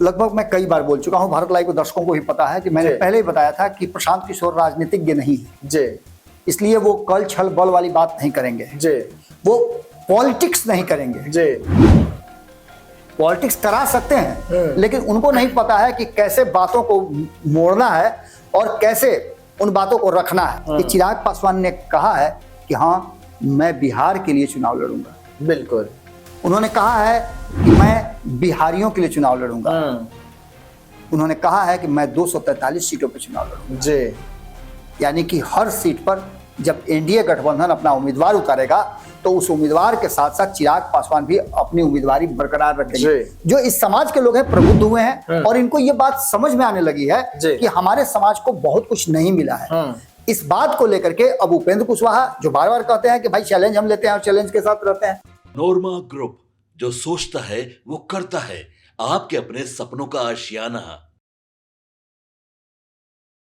लगभग मैं कई बार बोल चुका हूं, भारत लाइव के दर्शकों को भी पता है कि मैंने पहले ही बताया था कि प्रशांत किशोर राजनीतिज्ञ नहीं है जी, इसलिए वो कल छल बल वाली बात नहीं करेंगे जी, वो पॉलिटिक्स नहीं करेंगे। जी, पॉलिटिक्स करा सकते हैं लेकिन उनको नहीं पता है कि कैसे बातों को मोड़ना है और कैसे उन बातों को रखना है। कि चिराग पासवान ने कहा है कि हाँ मैं बिहार के लिए चुनाव लड़ूंगा, बिल्कुल। उन्होंने कहा है कि मैं बिहारियों के लिए चुनाव लड़ूंगा, उन्होंने कहा है कि मैं 243 सीटों पर चुनाव लड़ूंगा। जी, यानी कि हर सीट पर जब एनडीए गठबंधन अपना उम्मीदवार उतारेगा तो उस उम्मीदवार के साथ साथ चिराग पासवान भी अपनी उम्मीदवारी बरकरार रखेंगे। जो इस समाज के लोग हैं प्रबुद्ध हुए हैं और इनको ये बात समझ में आने लगी है कि हमारे समाज को बहुत कुछ नहीं मिला है। इस बात को लेकर के अब उपेंद्र कुशवाहा जो बार बार कहते हैं कि भाई चैलेंज हम लेते हैं और चैलेंज के साथ रहते हैं। नोरमा ग्रुप, जो सोचता है वो करता है, आपके अपने सपनों का आशियाना।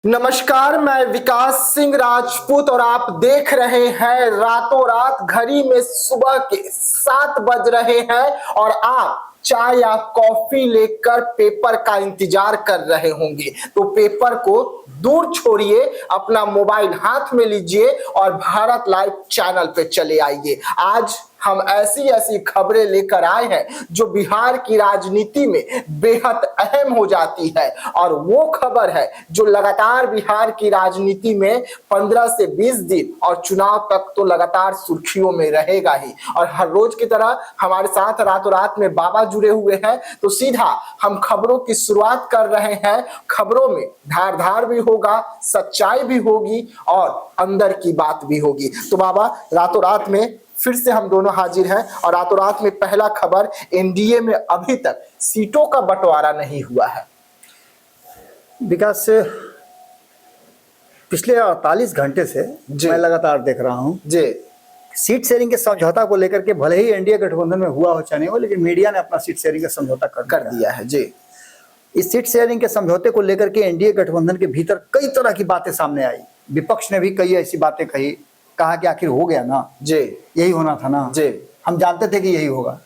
नमस्कार, मैं विकास सिंह राजपूत और आप देख रहे हैं रातों रात। घड़ी में सुबह के 7 बज रहे हैं और आप चाय या कॉफी लेकर पेपर का इंतजार कर रहे होंगे। तो पेपर को दूर छोड़िए, अपना मोबाइल हाथ में लीजिए और भारत लाइव चैनल पे चले आइए। आज हम ऐसी ऐसी खबरें लेकर आए हैं जो बिहार की राजनीति में बेहद अहम हो जाती है और वो खबर है जो लगातार बिहार की राजनीति में 15 से 20 दिन और चुनाव तक तो लगातार सुर्खियों में रहेगा ही। और हर रोज की तरह हमारे साथ रातों रात में बाबा जुड़े हुए हैं, तो सीधा हम खबरों की शुरुआत कर रहे हैं। खबरों में धार धार भी होगा, सच्चाई भी होगी और अंदर की बात भी होगी। तो बाबा, रातों रात में फिर से हम दोनों हाजिर हैं और रातों रात में पहला खबर, एनडीए में अभी तक सीटों का बंटवारा नहीं हुआ है। विकास से पिछले 48 घंटे से मैं लगातार देख रहा हूं जी, सीट शेयरिंग के समझौता को लेकर के भले ही एनडीए गठबंधन में हुआ हो चाहे नहीं हो, लेकिन मीडिया ने अपना सीट शेयरिंग का समझौता कर दिया है। जी, इस सीट शेयरिंग के समझौते को लेकर के एनडीए गठबंधन के भीतर कई तरह की बातें सामने आई। विपक्ष ने भी कई ऐसी बातें कही, कहा कि आखिर हो गया ना जी, यही होना था ना जी, हम जानते थे कि यही होगा।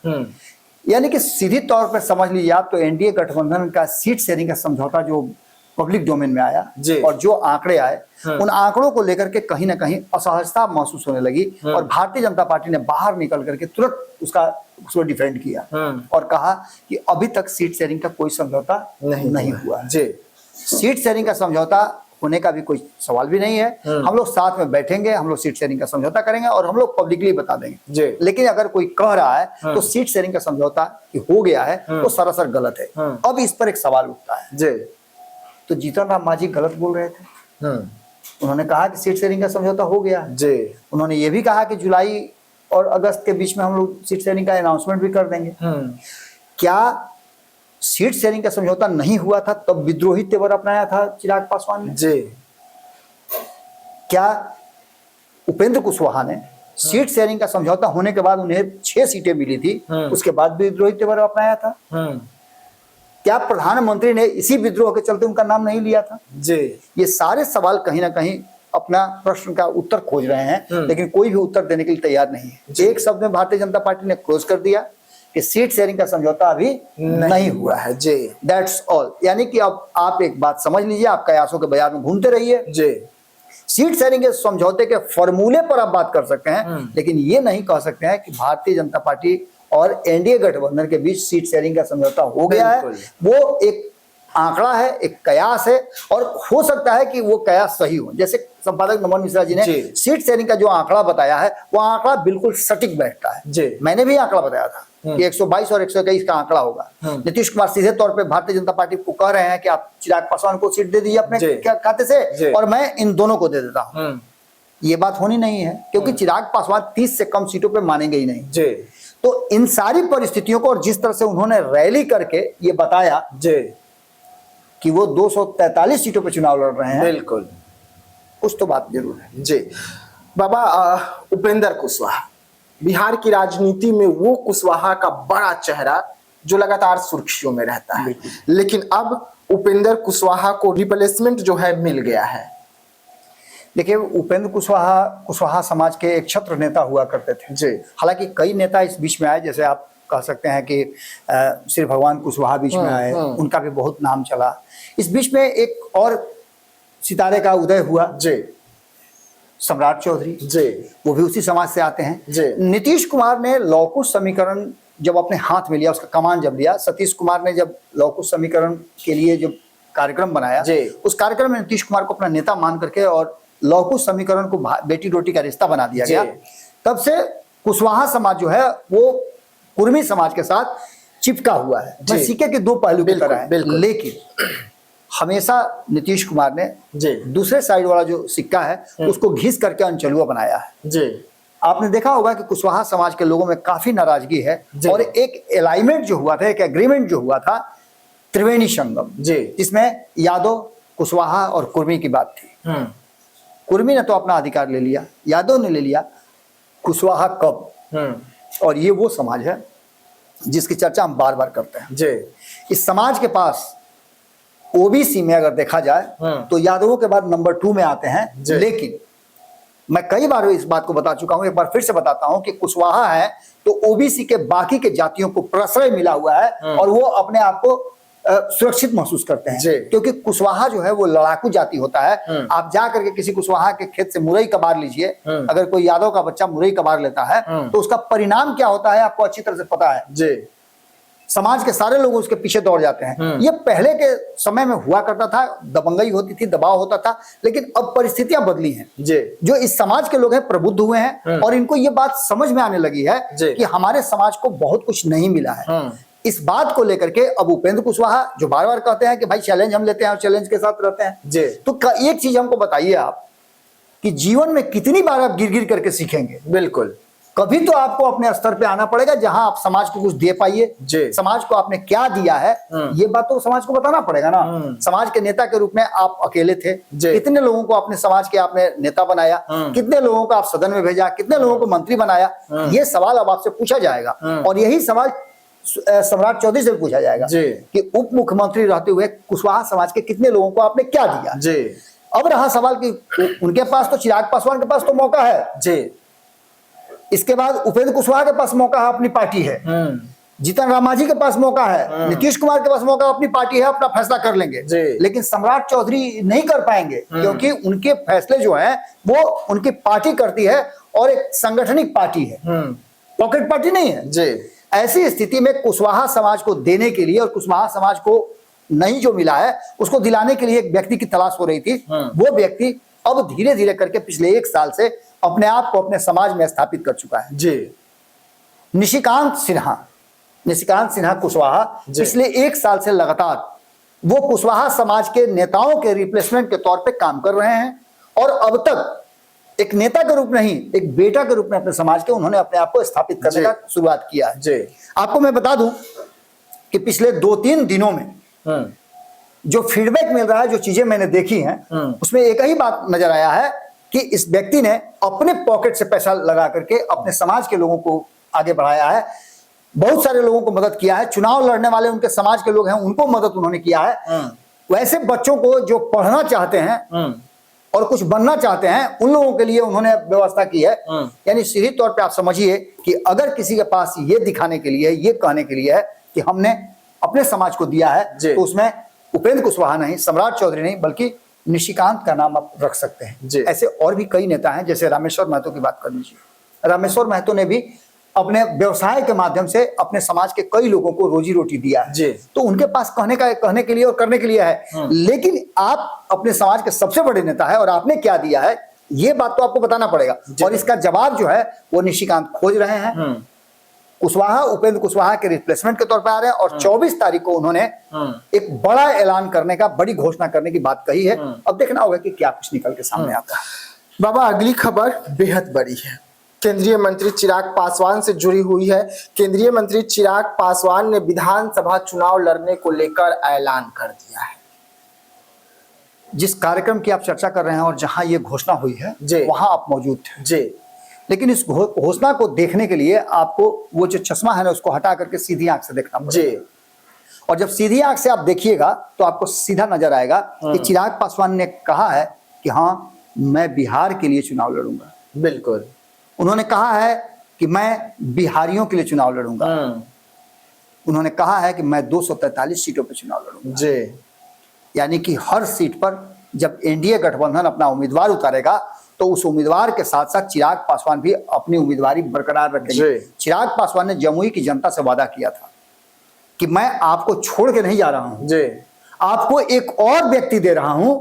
यानी कि सीधी तौर पर समझ लीजिए आप, तो एनडीए गठबंधन का सीट शेयरिंग का समझौता जो पब्लिक डोमेन में आया और जो आंकड़े आए उन आंकड़ों को लेकर के कहीं ना कहीं असहजता महसूस होने लगी और भारतीय जनता पार्टी ने बाहर निकल करके तुरंत उसको डिफेंड किया और कहा कि अभी तक सीट शेयरिंग का कोई समझौता नहीं हुआ। सीट शेयरिंग का समझौता होने का भी कोई सवाल भी नहीं है। हम लोग साथ में बैठेंगे, हम लोग सीट शेयरिंग का समझौता करेंगे और हम लोग पब्लिकली बता देंगे। लेकिन अगर कोई कह रहा है तो सीट शेयरिंग का समझौता हो गया है तो सरासर गलत है। अब इस पर एक सवाल उठता है, तो जीतन राम मांझी गलत बोल रहे थे। उन्होंने कहा कि सीट शेयरिंग का समझौता हो गया है। उन्होंने ये भी कहा कि जुलाई और अगस्त के बीच में हम लोग सीट शेयरिंग का अनाउंसमेंट भी कर देंगे। क्या सीट शेयरिंग का समझौता नहीं हुआ था तब विद्रोही तेवर अपनाया था चिराग पासवान ने? क्या उपेंद्र कुशवाहा ने सीट शेयरिंग का समझौता होने के बाद उन्हें 6 सीटें मिली थी, उसके बाद भी विद्रोही तेवर अपनाया था? क्या प्रधानमंत्री ने इसी विद्रोह के चलते उनका नाम नहीं लिया था? ये सारे सवाल कहीं ना कहीं अपना प्रश्न का उत्तर खोज रहे हैं, लेकिन कोई भी उत्तर देने के लिए तैयार नहीं है। एक शब्द में भारतीय जनता पार्टी ने क्लोज कर दिया कि सीट शेयरिंग का समझौता अभी नहीं हुआ है। That's all. यानी कि अब आप एक बात समझ लीजिए, आप कयासों के बाजार में घूमते रहिए। सीट शेयरिंग के समझौते के फॉर्मूले पर आप बात कर सकते हैं, लेकिन ये नहीं कह सकते हैं कि भारतीय जनता पार्टी और एनडीए गठबंधन के बीच सीट शेयरिंग का समझौता हो गया है। वो एक आंकड़ा है, एक कयास है और हो सकता है कि वो कयास सही हो। जैसे संपादक नमन मिश्रा जी ने सीट शेयरिंग का जो आंकड़ा बताया है वो आंकड़ा बिल्कुल सटीक बैठता है। मैंने भी आंकड़ा बताया था कि 122 और 121 का आंकड़ा होगा। नीतीश कुमार सीधे तौर पे भारतीय जनता पार्टी को कह रहे हैं कि आप चिराग पासवान को सीट दे दीजिए अपने खाते से और मैं इन दोनों को दे देता हूँ। ये बात होनी नहीं है क्योंकि चिराग पासवान 30 से कम सीटों पे मानेंगे ही नहीं। तो इन सारी परिस्थितियों को और जिस तरह से उन्होंने रैली करके ये बताया कि वो 243 सीटों पे चुनाव लड़ रहे हैं, बिल्कुल कुछ तो बात जरूर है। बाबा, उपेंद्र कुशवाहा बिहार की राजनीति में वो कुशवाहा का बड़ा चेहरा जो लगातार सुर्खियों में रहता है, लेकिन अब उपेंद्र कुशवाहा को रिप्लेसमेंट जो है मिल गया है। देखिए, उपेंद्र कुशवाहा समाज के एक छत्र नेता हुआ करते थे। हालांकि कई नेता इस बीच में आए, जैसे आप कह सकते हैं कि श्री भगवान कुशवाहा बीच में आए, उनका भी बहुत नाम चला। इस बीच में एक और सितारे का उदय हुआ जी, सम्राट चौधरी जी, वो भी उसी समाज से आते हैं। जी। नीतीश कुमार ने लौकुश समीकरण जब अपने हाथ में लिया, उसका कमान जब लिया, सतीश कुमार ने जब लौकुश समीकरण के लिए जब कार्यक्रम बनाया, जी। उस कार्यक्रम में नीतीश कुमार को अपना नेता मान करके और लौकुश समीकरण को बेटी रोटी का रिश्ता बना दिया गया। तब से कुशवाहा समाज जो है वो कुर्मी समाज के साथ चिपका हुआ है। मैं सिक्के के दो पहलू की तरह है, लेकिन हमेशा नीतीश कुमार ने जी, दूसरे साइड वाला जो सिक्का है उसको घिस करके अनचलुआ बनाया है। जी, आपने देखा होगा कि कुशवाहा समाज के लोगों में काफी नाराजगी है और एक अलाइनमेंट जो हुआ था, एक एग्रीमेंट जो हुआ था त्रिवेणी संगम, जी, जिसमें यादव, कुशवाहा और कुर्मी की बात थी। कुर्मी ने तो अपना अधिकार ले लिया, यादव ने ले लिया, कुशवाहा कब? और ये वो समाज है जिसकी चर्चा हम बार बार करते हैं। जी, इस समाज के पास ओबीसी में अगर देखा जाए तो यादवों के बाद नंबर 2 में आते हैं। लेकिन मैं कई बार इस बात को बता चुका हूं, एक बार फिर से बताता हूं कि कुशवाहा है तो ओबीसी के बाकी के जातियों को प्रश्रय मिला हुआ है और वो अपने आप को सुरक्षित महसूस करते हैं, क्योंकि कुशवाहा जो है वो लड़ाकू जाति होता है। आप जा करके किसी कुशवाहा के खेत से मुरई कबार लीजिए, अगर कोई यादव का बच्चा मुरई कबार लेता है तो उसका परिणाम क्या होता है आपको अच्छी तरह से पता है। जी, समाज के सारे लोग उसके पीछे दौड़ जाते हैं। ये पहले के समय में हुआ करता था, दबंगई होती थी, दबाव होता था, लेकिन अब परिस्थितियां बदली हैं। जो इस समाज के लोग हैं प्रबुद्ध हुए हैं और इनको ये बात समझ में आने लगी है कि हमारे समाज को बहुत कुछ नहीं मिला है। इस बात को लेकर के अब उपेंद्र कुशवाहा जो बार बार कहते हैं कि भाई चैलेंज हम लेते हैं और चैलेंज के साथ रहते हैं, तो एक चीज हमको बताइए आप कि जीवन में कितनी बार आप गिर गिर करके सीखेंगे? बिल्कुल, कभी तो आपको अपने स्तर पे आना पड़ेगा जहां आप समाज को कुछ दे पाइए। समाज को आपने क्या दिया है ये बात तो समाज को बताना पड़ेगा ना। समाज के नेता के रूप में आप अकेले थे, कितने लोगों को अपने समाज के आपने नेता बनाया, कितने लोगों को आप सदन में भेजा, कितने लोगों को मंत्री बनाया, ये सवाल अब आपसे पूछा जाएगा। और यही सवाल सम्राट चौधरी से भी पूछा जाएगा कि उप मुख्यमंत्री रहते हुए कुशवाहा समाज के कितने लोगों को आपने क्या दिया। अब रहा सवाल कि उनके पास तो चिराग पासवान के पास तो मौका है, इसके बाद उपेंद्र कुशवाहा के पास मौका है, अपनी पार्टी है, जीतन राम मांझी के पास मौका है, नीतीश कुमार के पास मौका, अपनी पार्टी है, अपना फैसला कर लेंगे। लेकिन सम्राट चौधरी नहीं कर पाएंगे क्योंकि उनके फैसले जो हैं वो उनकी पार्टी करती है और एक सांगठनिक पार्टी है, पॉकेट पार्टी नहीं है। ऐसी स्थिति में कुशवाहा समाज को देने के लिए और कुशवाहा समाज को नहीं जो मिला है उसको दिलाने के लिए एक व्यक्ति की तलाश हो रही थी। वो व्यक्ति अब धीरे धीरे करके पिछले 1 साल से अपने आप को अपने समाज में स्थापित कर चुका है। निशिकांत सिन्हा कुशवाहा पिछले 1 साल से लगातार वो कुशवाहा समाज के नेताओं के रिप्लेसमेंट के तौर पे काम कर रहे हैं और अब तक एक नेता के रूप नहीं, एक बेटा के रूप में अपने समाज के उन्होंने अपने आप को स्थापित करने का शुरुआत किया है। आपको मैं बता दूं कि पिछले 2-3 दिनों में जो फीडबैक मिल रहा है, जो चीजें मैंने देखी हैं, उसमें एक ही बात नजर आया है कि इस व्यक्ति ने अपने पॉकेट से पैसा लगा करके अपने समाज के लोगों को आगे बढ़ाया है, बहुत सारे लोगों को मदद किया है, चुनाव लड़ने वाले उनके समाज के लोग हैं उनको मदद उन्होंने किया है। वैसे बच्चों को जो पढ़ना चाहते हैं और कुछ बनना चाहते हैं उन लोगों के लिए उन्होंने व्यवस्था की है। यानी सीधे तौर पे आप समझिए कि अगर किसी के पास ये दिखाने के लिए, ये कहने के लिए है कि हमने अपने समाज को दिया है, तो उसमें उपेंद्र कुशवाहा नहीं, सम्राट चौधरी नहीं, बल्कि निशिकांत का नाम आप रख सकते हैं। ऐसे और भी कई नेता हैं, जैसे रामेश्वर महतो की बात कर लीजिए। रामेश्वर महतो ने भी अपने व्यवसाय के माध्यम से अपने समाज के कई लोगों को रोजी रोटी दिया है, तो उनके पास कहने के लिए और करने के लिए है। लेकिन आप अपने समाज के सबसे बड़े नेता है और आपने क्या दिया है ये बात तो आपको बताना पड़ेगा, और इसका जवाब जो है वो निशिकांत खोज रहे हैं। कुशवाहा उपेंद्र कुशवाहा के रिप्लेसमेंट के तौर पर आ रहे हैं और 24 तारीख को उन्होंने एक बड़ा ऐलान करने का, बड़ी घोषणा करने की बात कही है। अब देखना होगा कि क्या कुछ निकल के सामने आता है। बाबा, अगली खबर बेहद बड़ी है, केंद्रीय मंत्री चिराग पासवान से जुड़ी हुई है। केंद्रीय मंत्री चिराग पासवान ने विधानसभा चुनाव लड़ने को लेकर ऐलान कर दिया है। जिस कार्यक्रम की आप चर्चा कर रहे हैं और जहां ये घोषणा हुई है वहां आप मौजूद थे। लेकिन इस घोषणा को देखने के लिए आपको वो जो चश्मा है ना उसको हटा करके सीधी आंख से देखना पड़ेगा। और जब सीधी आंख से आप देखिएगा तो आपको सीधा नजर आएगा कि चिराग पासवान ने कहा है कि हाँ मैं बिहार के लिए चुनाव लड़ूंगा। बिल्कुल, उन्होंने कहा है कि मैं बिहारियों के लिए चुनाव लड़ूंगा। उन्होंने कहा है कि मैं 243 सीटों पर चुनाव लड़ूंगा। जी। यानी कि हर सीट पर जब एनडीए गठबंधन अपना उम्मीदवार उतारेगा तो उस उम्मीदवार के साथ साथ चिराग पासवान भी अपनी उम्मीदवारी बरकरार रखेंगे। चिराग पासवान ने जमुई की जनता से वादा किया था कि मैं आपको छोड़ के नहीं जा रहा हूं जी, आपको एक और व्यक्ति दे रहा हूं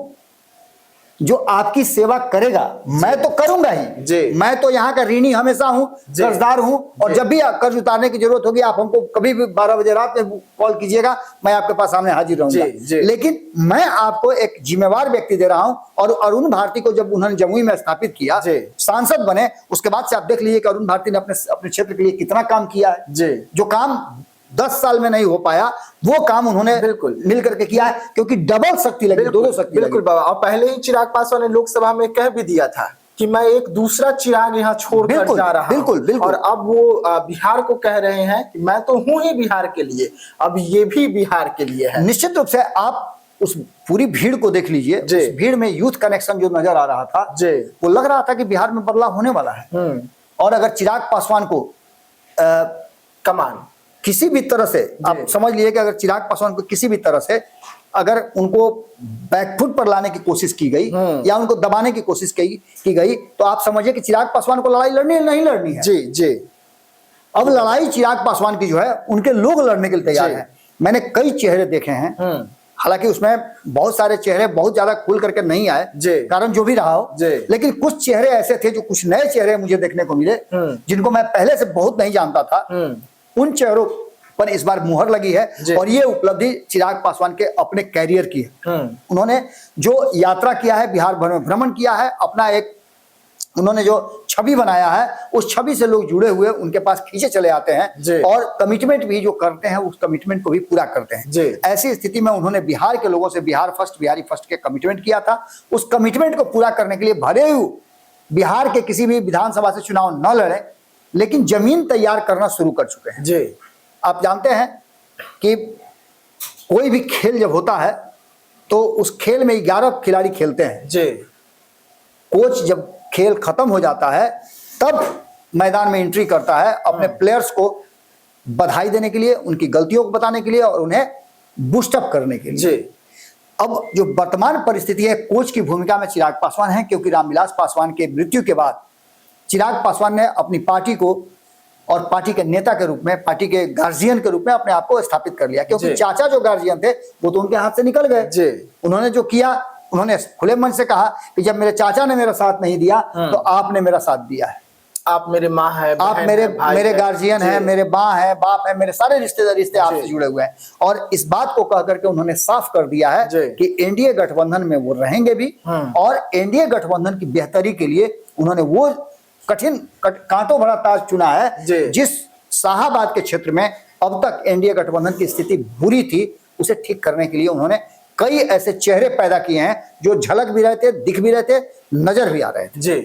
जो आपकी सेवा करेगा। मैं तो करूंगा ही जी। मैं तो यहाँ का ऋणी हमेशा हूं, कर्जदार हूं, और जब भी कर्ज उतारने की जरूरत होगी आप हमको कभी भी 12 बजे रात में कॉल कीजिएगा, मैं आपके पास सामने हाजिर रहूंगा। लेकिन मैं आपको एक जिम्मेवार व्यक्ति दे रहा हूं। और अरुण भारती को जब उन्होंने जमुई में स्थापित किया, सांसद बने, उसके बाद से आप देख लीजिए कि अरुण भारती ने अपने क्षेत्र के लिए कितना काम किया है। जो काम 10 साल में नहीं हो पाया वो काम उन्होंने बिल्कुल मिल करके किया है, क्योंकि डबल शक्ति लगी, दोनों शक्ति बिल्कुल बाबा। और पहले ही चिराग पासवान ने लोकसभा में कह भी दिया था कि मैं एक दूसरा चिराग यहाँ छोड़कर जा रहा हूं। बिल्कुल। और अब वो बिहार को कह रहे हैं कि मैं तो हूं ही बिहार के लिए, अब ये भी बिहार के लिए है। निश्चित रूप से आप उस पूरी भीड़ को देख लीजिए, उस भीड़ में यूथ कनेक्शन जो नजर आ रहा था, वो लग रहा था कि बिहार में बदलाव होने वाला है। और अगर चिराग पासवान को कमान किसी भी तरह से, आप समझ लीजिए कि अगर चिराग पासवान को किसी भी तरह से अगर उनको बैकफुट पर लाने की कोशिश की गई या उनको दबाने की कोशिश की गई, तो आप समझिए कि चिराग पासवान को लड़ाई लड़नी नहीं लड़नी है। जी। अब लड़ाई चिराग पासवान की जो है उनके लोग लड़ने के लिए तैयार हैं। मैंने कई चेहरे देखे हैं, हालांकि उसमें बहुत सारे चेहरे बहुत ज्यादा खुल करके नहीं आए, कारण जो भी रहा हो, लेकिन कुछ चेहरे ऐसे थे, जो कुछ नए चेहरे मुझे देखने को मिले जिनको मैं पहले से बहुत नहीं जानता था। उन चेहरों पर इस बार मुहर लगी है और ये उपलब्धि चिराग पासवान के अपने कैरियर की है। उन्होंने जो यात्रा किया है, बिहार भर में भ्रमण किया है, अपना एक उन्होंने जो छवि बनाया है, उस छवि से लोग जुड़े हुए उनके पास खींचे चले आते हैं और कमिटमेंट भी जो करते हैं उस कमिटमेंट को भी पूरा करते हैं। ऐसी स्थिति में उन्होंने बिहार के लोगों से बिहार फर्स्ट, बिहारी फर्स्ट के कमिटमेंट किया था। उस कमिटमेंट को पूरा करने के लिए भले ही बिहार के किसी भी विधानसभा से चुनाव न लड़े, लेकिन जमीन तैयार करना शुरू कर चुके हैं। आप जानते हैं कि कोई भी खेल जब होता है तो उस खेल में 11 खिलाड़ी खेलते हैं। कोच जब खेल खत्म हो जाता है तब मैदान में एंट्री करता है, अपने प्लेयर्स को बधाई देने के लिए, उनकी गलतियों को बताने के लिए और उन्हें बूस्टअप करने के लिए। अब जो वर्तमान परिस्थिति है, कोच की भूमिका में चिराग पासवान है, क्योंकि रामविलास पासवान के मृत्यु के बाद चिराग पासवान ने अपनी पार्टी को और पार्टी के नेता के रूप में, पार्टी के गार्जियन के रूप में अपने आप को स्थापित कर लिया, क्योंकि चाचा जो गार्जियन थे वो तो उनके हाथ से निकल गए। उन्होंने जो किया, उन्होंने खुले मन से कहा कि जब मेरे चाचा ने मेरा साथ नहीं दिया तो आपने मेरा साथ दिया है, आप मेरे माँ है, आप मेरे गार्जियन है, मेरे माँ है, बाप है, मेरे सारे रिश्ते आपसे जुड़े हुए हैं। और इस बात को कह करके उन्होंने साफ कर दिया है कि एनडीए गठबंधन में वो रहेंगे भी, और एनडीए गठबंधन की बेहतरी के लिए उन्होंने वो कठिन कांटों भरा ताज चुना है जिस शाहाबाद के क्षेत्र में अब तक एनडीए गठबंधन की स्थिति बुरी थी, उसे ठीक करने के लिए उन्होंने कई ऐसे चेहरे पैदा किए हैं जो झलक भी रहे थे, दिख भी रहे थे, नजर भी आ रहे थे।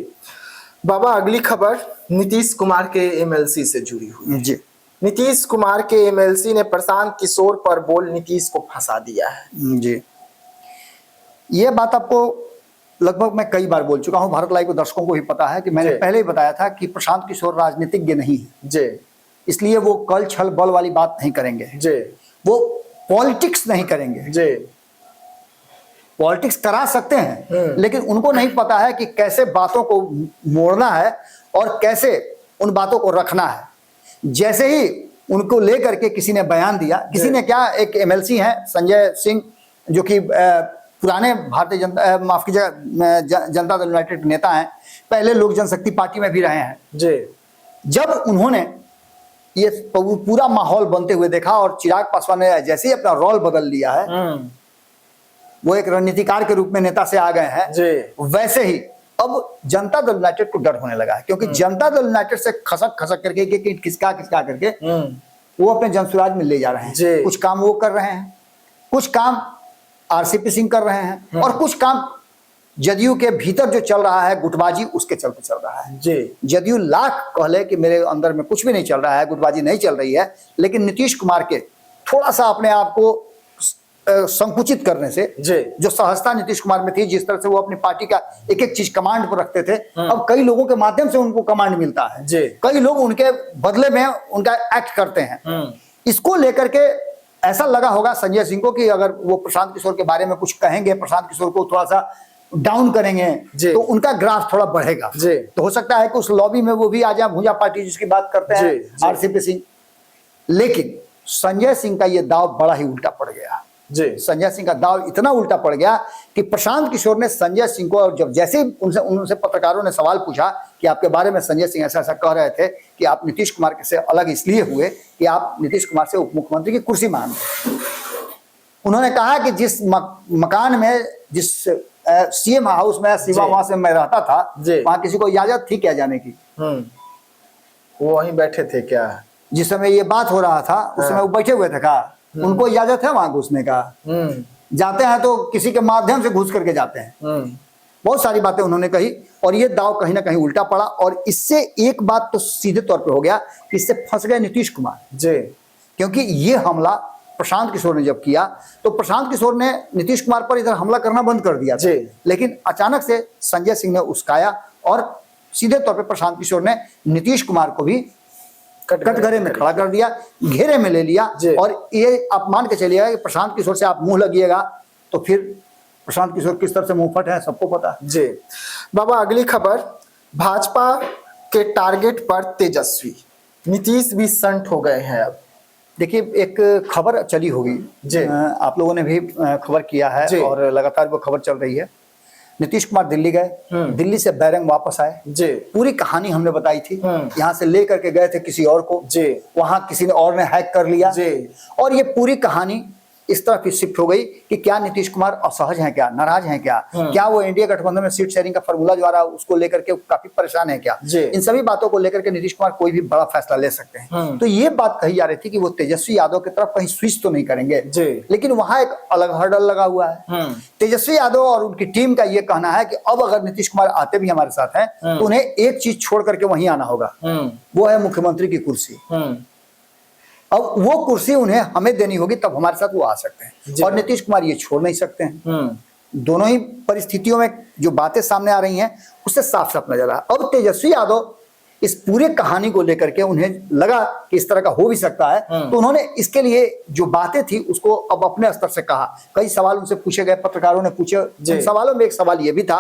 बाबा, अगली खबर नीतीश कुमार के एमएलसी से जुड़ी हुई है। नीतीश कुमार के एमएलसी ने प्रशांत किशोर पर बोल नीतीश को फंसा दिया है। ये बात आपको लगभग मैं कई बार बोल चुका हूं, भारत लाइव के दर्शकों को भी पता है कि मैंने पहले ही बताया था कि प्रशांत किशोर राजनीतिज्ञ नहीं है, इसलिए वो कल छल बल वाली बात नहीं करेंगे, वो पॉलिटिक्स नहीं करेंगे। पॉलिटिक्स करा सकते हैं लेकिन उनको नहीं पता है कि कैसे बातों को मोड़ना है और कैसे उन बातों को रखना है। जैसे ही उनको लेकर के किसी ने बयान दिया, किसी ने क्या, एक एमएलसी हैं संजय सिंह जो कि पुराने भारतीय जनता, माफ कीजिएगा, जनता दल यूनाइटेड के नेता हैं, पहले लोक जनशक्ति पार्टी में भी रहे हैं। जब उन्होंने ये पूरा माहौल बनते हुए देखा और चिराग पासवान ने जैसे ही अपना रोल बदल लिया है, वो एक रणनीतिकार के रूप में नेता से आ गए हैं, वैसे ही अब जनता दल यूनाइटेड को डर होने लगा है, क्योंकि जनता दल यूनाइटेड से खसक खसक करके कि किसका करके वो अपने जनसुराज में ले जा रहे हैं। कुछ काम वो कर रहे हैं, कुछ काम आरसीपी सिंह कर रहे हैं, और कुछ काम जदयू के भीतर जो चल रहा है गुटबाजी, उसके चलते चल रहा है। जदयू लाख कहले कि मेरे अंदर में कुछ भी नहीं चल रहा है, गुटबाजी नहीं चल रही है, लेकिन नीतीश कुमार के थोड़ा सा अपने आप को संकुचित करने से, जो सहजता नीतीश कुमार में थी, जिस तरह से वो अपनी पार्टी का एक एक चीज कमांड पर रखते थे, अब कई लोगों के माध्यम से उनको कमांड मिलता है, कई लोग उनके बदले में उनका एक्ट करते हैं। इसको लेकर के ऐसा लगा होगा संजय सिंह को कि अगर वो प्रशांत किशोर के बारे में कुछ कहेंगे, प्रशांत किशोर को थोड़ा सा डाउन करेंगे तो उनका ग्राफ थोड़ा बढ़ेगा। तो हो सकता है कि उस लॉबी में वो भी आ जाए, भूंजा पार्टी जिसकी बात करते हैं आरसीपी सिंह। लेकिन संजय सिंह का ये दाव बड़ा ही उल्टा पड़ गया। संजय सिंह का दाव इतना उल्टा पड़ गया कि प्रशांत किशोर ने संजय सिंह को, और जब जैसे ही उनसे पत्रकारों ने सवाल पूछा कि आपके बारे में संजय सिंह ऐसा ऐसा कह रहे थे कि आप नीतीश कुमार से अलग इसलिए हुए कि आप नीतीश कुमार से उप मुख्यमंत्री की कुर्सी मांगते। उन्होंने कहा कि जिस मकान में, जिस सीएम हाउस में शिवा वहां से मैं रहता था, वहां किसी को इजाजत थी क्या जाने की? वो वहीं बैठे थे क्या? जिस समय ये बात हो रहा था उस समय वो बैठे हुए थे क्या? उनको इजाजत है वहां घुसने का? जाते हैं तो किसी के माध्यम से घुस करके जाते हैं। बहुत सारी बातें उन्होंने कही और ये दाव कहीं ना कहीं उल्टा पड़ा। और इससे एक बात तो सीधे तौर पे हो गया कि इससे फंस गए नीतीश कुमार। क्योंकि ये हमला प्रशांत किशोर ने जब किया तो प्रशांत किशोर ने नीतीश कुमार पर इधर हमला करना बंद कर दिया था। लेकिन अचानक से संजय सिंह ने उस्काया और सीधे तौर पे प्रशांत किशोर ने नीतीश कुमार को भी कटघरे में खड़ा कर दिया, घेरे में ले लिया। और ये आप मान के चलिएगा कि प्रशांत किशोर से आप मुंह लगिएगा तो फिर प्रशांत किशोर किस तरह से मुंहफट है सबको पता है। बाबा, अगली खबर, भाजपा के टारगेट पर तेजस्वी, नीतीश भी संट हो गए हैं। अब देखिए, एक खबर चली होगी, आप लोगों ने भी खबर किया है और लगातार वो खबर चल रही है। नीतीश कुमार दिल्ली गए, दिल्ली से बैरंग वापस आए। पूरी कहानी हमने बताई थी। यहाँ से लेकर के गए थे किसी और को, वहां किसी ने और ने हैक कर लिया और ये पूरी कहानी इस तरह की शिफ्ट हो गई कि क्या नीतीश कुमार असहज हैं, क्या नाराज हैं, क्या वो एनडीए गठबंधन में सीट शेयरिंग का फॉर्मूला जो आ रहा है उसको लेकर के काफी परेशान है क्या? इन सभी बातों को लेकर के नीतीश कुमार कोई भी बड़ा फैसला ले सकते हैं। तो ये बात कही जा रही थी कि वो तेजस्वी यादव की तरफ कहीं स्विच तो नहीं करेंगे, लेकिन वहां एक अलग हर्डल लगा हुआ है। तेजस्वी यादव और उनकी टीम का ये कहना है कि अब अगर नीतीश कुमार आते भी हमारे साथ हैं तो उन्हें एक चीज छोड़ करके वहीं आना होगा, वो है मुख्यमंत्री की कुर्सी। अब वो कुर्सी उन्हें हमें देनी होगी, तब हमारे साथ वो आ सकते हैं और नीतीश कुमार ये छोड़ नहीं सकते हैं। दोनों ही परिस्थितियों में जो बातें सामने आ रही हैं उससे साफ साफ नजर आ रहा है। अब तेजस्वी यादव इस पूरे कहानी को लेकर के उन्हें लगा कि इस तरह का हो भी सकता है, तो उन्होंने इसके लिए जो बातें थी उसको अब अपने स्तर से कहा। कई सवाल उनसे पूछे गए, पत्रकारों ने पूछे। जिन सवालों में एक सवाल ये भी था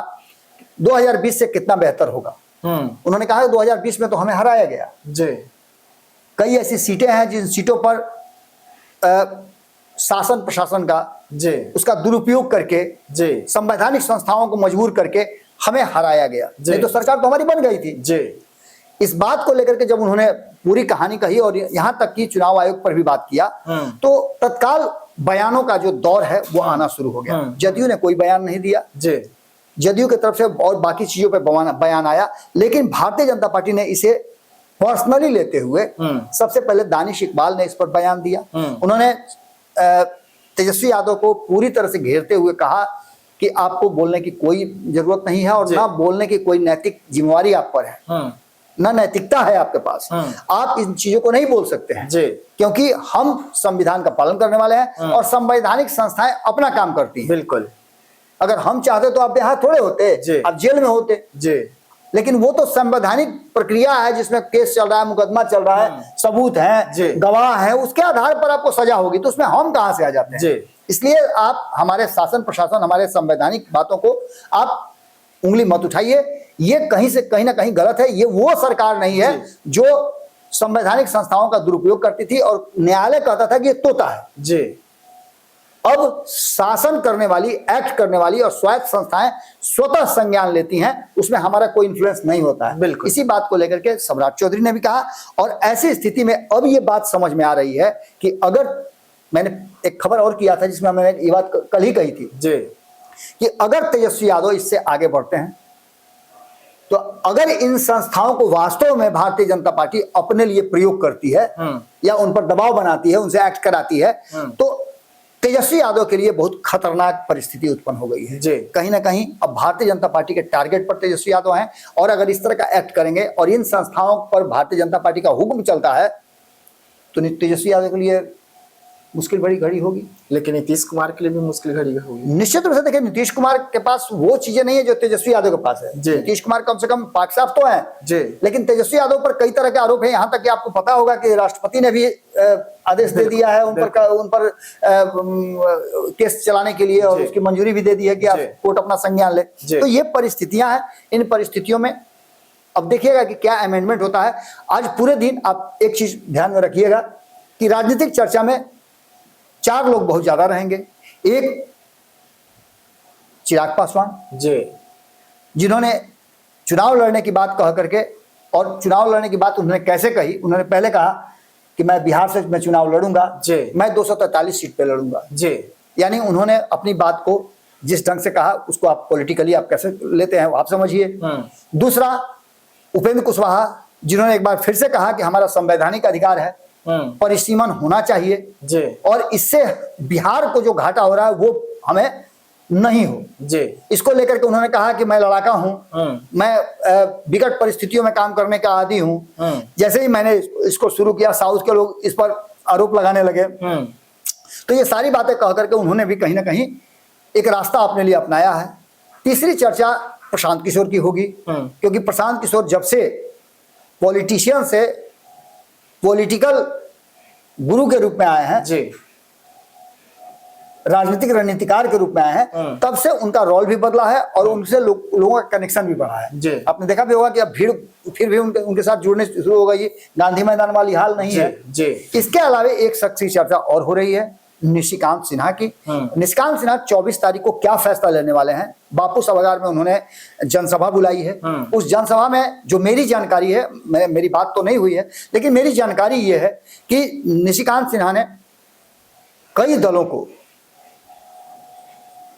2020 से कितना बेहतर होगा। उन्होंने कहा 2020 में तो हमें हराया गया। कई ऐसी सीटें हैं जिन सीटों पर शासन प्रशासन का उसका दुरुपयोग करके संवैधानिक संस्थाओं को मजबूर करके हमें हराया गया। नहीं तो सरकार तो हमारी बन गई थी। इस बात को लेकर के जब उन्होंने पूरी कहानी कही और यहां तक कि चुनाव आयोग पर भी बात किया तो तत्काल बयानों का जो दौर है वो आना शुरू हो गया। जदयू ने कोई बयान नहीं दिया, जदयू की तरफ से और बाकी चीजों पर बयान आया, लेकिन भारतीय जनता पार्टी ने इसे पर्सनली लेते हुए सबसे पहले दानिश इकबाल ने इस पर बयान दिया। उन्होंने तेजस्वी यादव को पूरी तरह से घेरते हुए कहा कि आपको बोलने की कोई जरूरत नहीं है और ना बोलने की कोई नैतिक जिम्मेवारी आप पर है, ना नैतिकता है आपके पास। आप इन चीजों को नहीं बोल सकते हैं क्योंकि हम संविधान का पालन करने वाले हैं और संवैधानिक संस्थाएं अपना काम करती हैं। बिल्कुल, अगर हम चाहते तो आप यहाँ थोड़े होते, आप जेल में होते। लेकिन वो तो संवैधानिक प्रक्रिया है जिसमें केस चल रहा है, मुकदमा चल रहा है, सबूत हैं, गवाह हैं, उसके आधार पर आपको सजा होगी। तो उसमें हम कहां से आ जाते हैं? इसलिए आप हमारे शासन प्रशासन, हमारे संवैधानिक बातों को आप उंगली मत उठाइए। ये कहीं से कहीं ना कहीं गलत है। ये वो सरकार नहीं है जो संवैधानिक संस्थाओं का दुरुपयोग करती थी और न्यायालय कहता था कि ये तोता है। अब शासन करने वाली, एक्ट करने वाली और स्वायत्त संस्थाएं स्वतः संज्ञान लेती हैं, उसमें हमारा कोई इन्फ्लुएंस नहीं होता है। इसी बात को लेकर के सम्राट चौधरी ने भी कहा। और ऐसी स्थिति में अब ये बात समझ में आ रही है कि अगर, मैंने एक खबर और किया था जिसमें मैंने ये बात कल ही कही थी कि अगर तेजस्वी यादव इससे आगे बढ़ते हैं तो अगर इन संस्थाओं को वास्तव में भारतीय जनता पार्टी अपने लिए प्रयोग करती है या उन पर दबाव बनाती है, उनसे एक्ट कराती है, तो तेजस्वी यादव के लिए बहुत खतरनाक परिस्थिति उत्पन्न हो गई है। कहीं ना कहीं अब भारतीय जनता पार्टी के टारगेट पर तेजस्वी यादव हैं और अगर इस तरह का एक्ट करेंगे और इन संस्थाओं पर भारतीय जनता पार्टी का हुक्म चलता है तो तेजस्वी यादव के लिए मुश्किल बड़ी घड़ी होगी। लेकिन नीतीश कुमार के लिए भी मुश्किल घड़ी होगी। निश्चित रूप से देखिए, नीतीश कुमार के पास वो चीजें नहीं है जो तेजस्वी यादव के पास है। जी। नीतीश कुमार कम से कम पाक साफ तो है जी। लेकिन तेजस्वी यादव पर कई तरह के आरोप है। यहाँ तक कि आपको पता होगा कि राष्ट्रपति ने भी आदेश दे दिया है उन पर केस चलाने के लिए, और उसकी मंजूरी भी दे दी है कि आप कोर्ट अपना संज्ञान ले। तो ये परिस्थितियां हैं। इन परिस्थितियों में अब देखिएगा कि क्या अमेंडमेंट होता है। आज पूरे दिन आप एक चीज ध्यान में रखिएगा कि राजनीतिक चर्चा में 4 लोग बहुत ज्यादा रहेंगे। एक चिराग पासवान जी, जिन्होंने चुनाव लड़ने की बात कह करके, और चुनाव लड़ने की बात उन्होंने कैसे कही, उन्होंने पहले कहा कि मैं बिहार से मैं चुनाव लड़ूंगा, मैं 243 सीट पे लड़ूंगा। जी, यानी उन्होंने अपनी बात को जिस ढंग से कहा उसको आप पॉलिटिकली आप कैसे लेते हैं आप समझिए। दूसरा उपेंद्र कुशवाहा, जिन्होंने एक बार फिर से कहा कि हमारा संवैधानिक अधिकार है, परिसीमन होना चाहिए जी, और इससे बिहार को जो घाटा हो रहा है वो हमें नहीं हो। जी, इसको लेकर के उन्होंने कहा कि मैं लड़ाका हूं, मैं विकट परिस्थितियों में काम करने का आदी हूं। जैसे ही मैंने इसको शुरू किया, साउथ के लोग इस पर आरोप लगाने लगे। तो ये सारी बातें कह करके उन्होंने भी कहीं ना कहीं एक रास्ता अपने लिए अपनाया है। तीसरी चर्चा प्रशांत किशोर की होगी, क्योंकि प्रशांत किशोर जब से पॉलिटिशियन से पॉलिटिकल गुरु के रूप में आए हैं, जी, राजनीतिक रणनीतिकार के रूप में आए हैं, तब से उनका रोल भी बदला है और उनसे लोगों का कनेक्शन भी बढ़ा है। जी। आपने देखा भी होगा कि अब भीड़ फिर भी उनके साथ जुड़ने शुरू हो गई है। गांधी मैदान वाली हाल नहीं है। जी। इसके अलावा एक शख्सी चर्चा और हो रही है, निशिकांत सिन्हा की। निशिकांत सिन्हा 24 तारीख को क्या फैसला लेने वाले हैं। बापू सभागार में उन्होंने जनसभा बुलाई है। उस जनसभा में जो मेरी जानकारी है, मेरी बात तो नहीं हुई है, लेकिन मेरी जानकारी ये है कि निशिकांत सिन्हा ने कई दलों को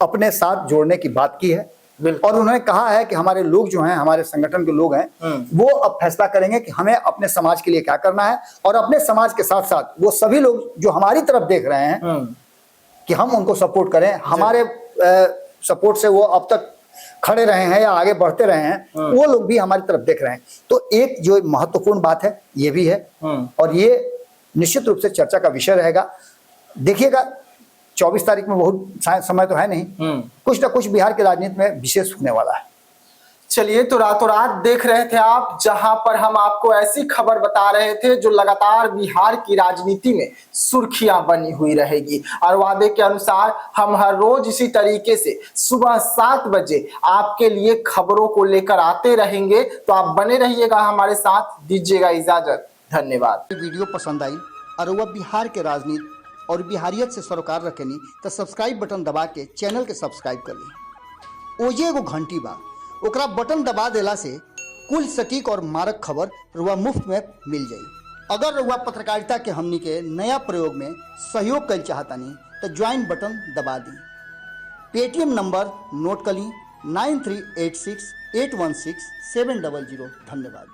अपने साथ जोड़ने की बात की है और उन्होंने कहा है कि हमारे लोग जो हैं, हमारे संगठन के लोग हैं, वो अब फैसला करेंगे कि हमें अपने समाज के लिए क्या करना है, और अपने समाज के साथ साथ वो सभी लोग जो हमारी तरफ देख रहे हैं कि हम उनको सपोर्ट करें, हमारे सपोर्ट से वो अब तक खड़े रहे हैं या आगे बढ़ते रहे हैं, वो लोग भी हमारी तरफ देख रहे हैं। तो एक जो महत्वपूर्ण बात है ये भी है, और ये निश्चित रूप से चर्चा का विषय रहेगा। देखिएगा 24 तारीख में बहुत समय तो है नहीं, कुछ ना कुछ बिहार की राजनीति में विशेष होने वाला है। चलिए, तो रातों रात देख रहे थे आप, जहां पर हम आपको ऐसी खबर बता रहे थे जो लगातार बिहार की राजनीति में सुर्खियां बनी हुई रहेगी। और वादे के अनुसार हम हर रोज इसी तरीके से सुबह 7 बजे आपके लिए खबरों को लेकर आते रहेंगे। तो आप बने रहिएगा हमारे साथ, दीजिएगा इजाजत। धन्यवाद। वीडियो पसंद आई और वह बिहार के राजनीति और बिहारियत से सरोकार रखेनी तो सब्सक्राइब बटन दबा के चैनल के सब्सक्राइब कर ली। ओजे एगो घंटी बा, ओकरा बटन दबा देला से कुल सटीक और मारक खबर रुआ मुफ्त में मिल जाई। अगर रुआ पत्रकारिता के हमनी के नया प्रयोग में सहयोग कर चाहतानी तो ज्वाइन बटन दबा दी। पेटीएम नंबर नोट कर ली 9386816700। धन्यवाद।